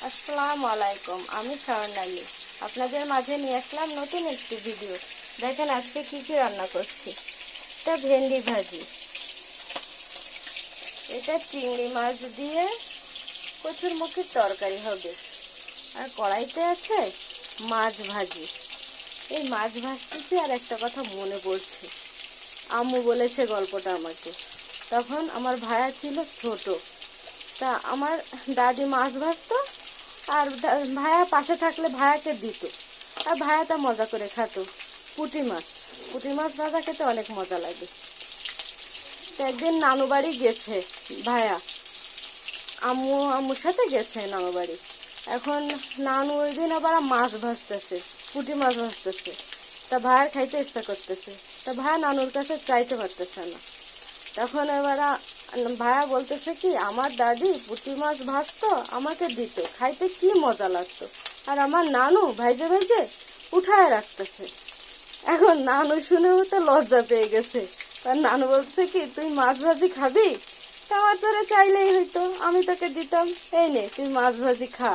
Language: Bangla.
আসসালামু আলাইকুম, আমি স্বর্ণালী। আপনাদের মাঝে নিয়ে আসলাম নতুন একটি ভিডিও। দেখেন আজকে কি কি রান্না করছি। এটা ভেন্ডি ভাজি, এটা চিংড়ি মাছ দিয়ে কচুরমুখির তরকারি হবে, আর কড়াইতে আছে মাছ ভাজি। এই মাছ ভাজতেছি আর একটা কথা মনে পড়ছে। আম্মু বলেছে গল্পটা আমাকে। তখন আমার ভাইয়া ছিল ছোট, তা আমার দাদি মাছ ভাজতো, আর ভাইয়া পাশে থাকলে ভাইয়াকে দিত, আর ভাইয়া তা মজা করে খাতো। পুঁটি মাছ, পুঁটি মাছ ভাজা খেতে অনেক মজা লাগে। তো একদিন নানু বাড়ি গেছে ভাইয়া, আম্মুর সাথে গেছে নানু বাড়ি। এখন নানু ওই দিন আবার মাছ ভাজতেছে, পুঁটি মাছ ভাজতেছে। তা ভাইয়ার খাইতে ইচ্ছা করতেছে, তা ভাইয়া নানুর কাছে চাইতে পারতেছে না। তখন এবার ভাইয়া বলতেছে কি, আমার দাদি পুঁটি মাছ ভাজতো, আমাকে দিত, খাইতে কি মজা লাগতো, আর আমার নানু ভাইজে ভাইজে উঠায় রাখতেছে। এখন নানু শুনেও তো লজ্জা পেয়ে গেছে। তার নানু বলছে কি, তুই মাছ ভাজি খাবি? তা আমার তোরে চাইলেই হইতো, আমি তোকে দিতাম, এই নে তুই মাছ ভাজি খা।